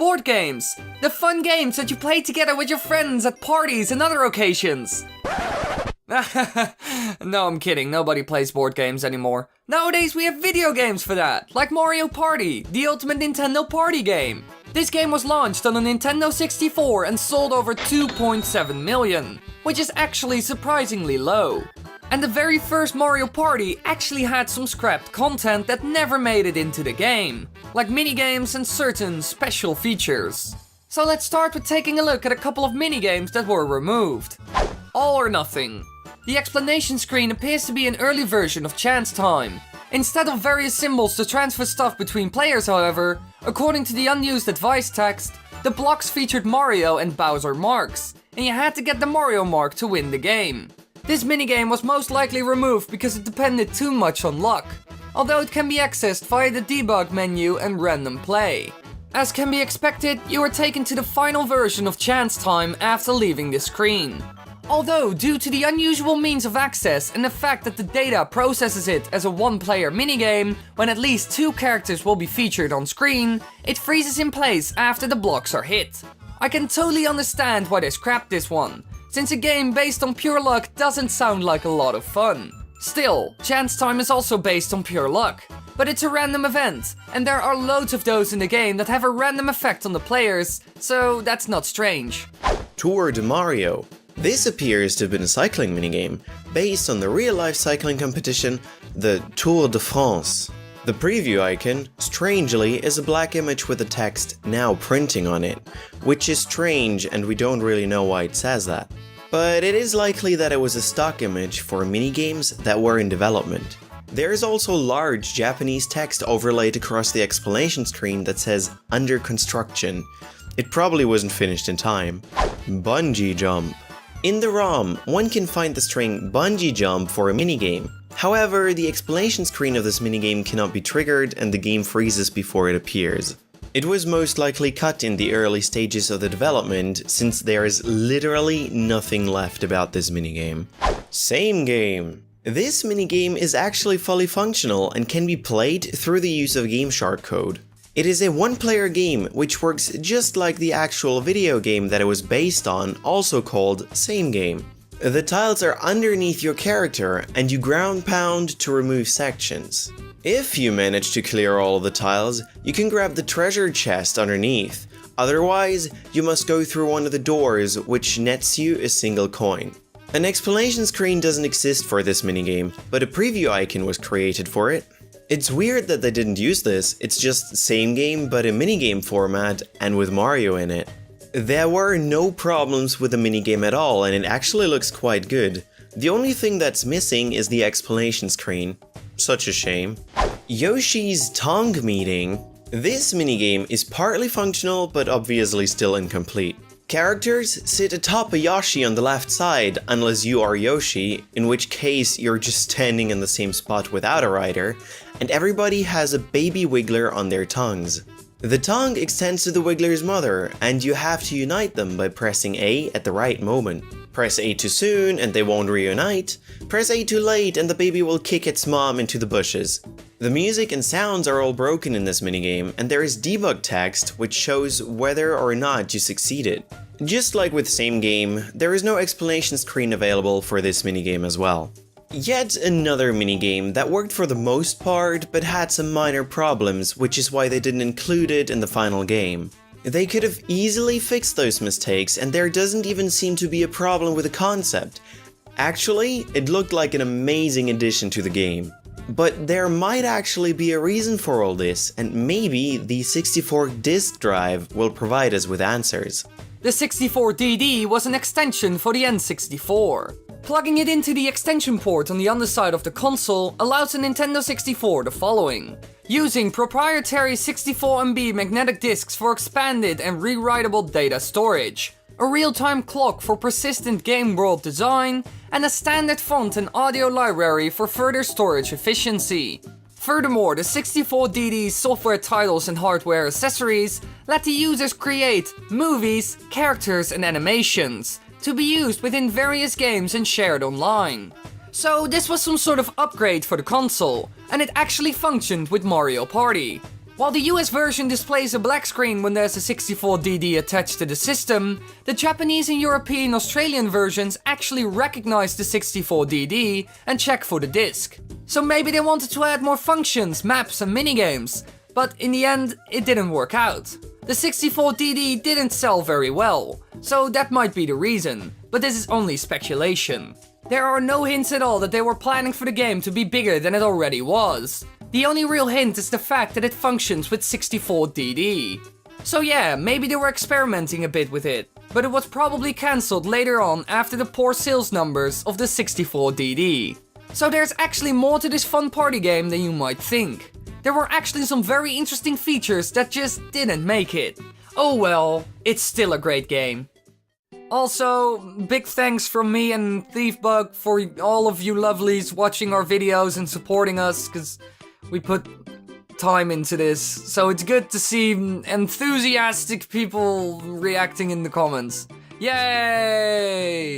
board games. The fun games that you play together with your friends at parties and other occasions. No, I'm kidding, nobody plays board games anymore. Nowadays we have video games for that, like Mario Party, the ultimate Nintendo party game. This game was launched on a Nintendo 64 and sold over 2.7 million, which is actually surprisingly low. And the very first Mario Party actually had some scrapped content that never made it into the game, like minigames and certain special features. So let's start with taking a look at a couple of minigames that were removed. All or Nothing. The explanation screen appears to be an early version of Chance Time. Instead of various symbols to transfer stuff between players, however, according to the unused advice text, the blocks featured Mario and Bowser marks, and you had to get the Mario mark to win the game. This minigame was most likely removed because it depended too much on luck, although it can be accessed via the debug menu and random play. As can be expected, you are taken to the final version of Chance Time after leaving the screen. Although, due to the unusual means of access and the fact that the data processes it as a one-player minigame, when at least 2 characters will be featured on screen, it freezes in place after the blocks are hit. I can totally understand why they scrapped this one, since a game based on pure luck doesn't sound like a lot of fun. Still, Chance Time is also based on pure luck, but it's a random event, and there are loads of those in the game that have a random effect on the players, so that's not strange. Tour de Mario. This appears to have been a cycling minigame, based on the real-life cycling competition, the Tour de France. The preview icon, strangely, is a black image with the text "now printing" on it, which is strange and we don't really know why it says that. But it is likely that it was a stock image for minigames that were in development. There is also large Japanese text overlaid across the explanation screen that says "under construction." It probably wasn't finished in time. Bungee jump. In the ROM, one can find the string bungee jump for a minigame. However, the explanation screen of this minigame cannot be triggered and the game freezes before it appears. It was most likely cut in the early stages of the development, since there is literally nothing left about this minigame. Same game. This minigame is actually fully functional and can be played through the use of GameShark code. It is a one-player game which works just like the actual video game that it was based on, also called Same Game. The tiles are underneath your character and you ground pound to remove sections. If you manage to clear all of the tiles, you can grab the treasure chest underneath. Otherwise, you must go through one of the doors, which nets you a single coin. An explanation screen doesn't exist for this minigame, but a preview icon was created for it. It's weird that they didn't use this, it's just Same Game but a minigame format and with Mario in it. There were no problems with the minigame at all and it actually looks quite good. The only thing that's missing is the explanation screen. Such a shame. Yoshi's Tongue Meeting. This minigame is partly functional but obviously still incomplete. Characters sit atop a Yoshi on the left side unless you are Yoshi, in which case you're just standing in the same spot without a rider, and everybody has a baby wiggler on their tongues. The tongue extends to the wiggler's mother, and you have to unite them by pressing A at the right moment. Press A too soon and they won't reunite, press A too late and the baby will kick its mom into the bushes. The music and sounds are all broken in this minigame, and there is debug text which shows whether or not you succeeded. Just like with Same Game, there is no explanation screen available for this minigame as well. Yet another minigame that worked for the most part, but had some minor problems, which is why they didn't include it in the final game. They could have easily fixed those mistakes, and there doesn't even seem to be a problem with the concept. Actually, it looked like an amazing addition to the game. But there might actually be a reason for all this, and maybe the 64 disk drive will provide us with answers. The 64DD was an extension for the N64. Plugging it into the extension port on the underside of the console allows the Nintendo 64 the following. Using proprietary 64MB magnetic discs for expanded and rewritable data storage, a real-time clock for persistent game world design, and a standard font and audio library for further storage efficiency. Furthermore, the 64DD's software titles and hardware accessories let the users create movies, characters and animations to be used within various games and shared online. So this was some sort of upgrade for the console, and it actually functioned with Mario Party. While the US version displays a black screen when there's a 64DD attached to the system, the Japanese and European Australian versions actually recognize the 64DD and check for the disc. So maybe they wanted to add more functions, maps and minigames, but in the end it didn't work out. The 64DD didn't sell very well, so that might be the reason, but this is only speculation. There are no hints at all that they were planning for the game to be bigger than it already was. The only real hint is the fact that it functions with 64DD. So yeah, maybe they were experimenting a bit with it, but it was probably cancelled later on after the poor sales numbers of the 64DD. So there's actually more to this fun party game than you might think. There were actually some very interesting features that just didn't make it. Oh well, it's still a great game. Also, big thanks from me and Thiefbug for all of you lovelies watching our videos and supporting us, because we put time into this. So it's good to see enthusiastic people reacting in the comments. Yay!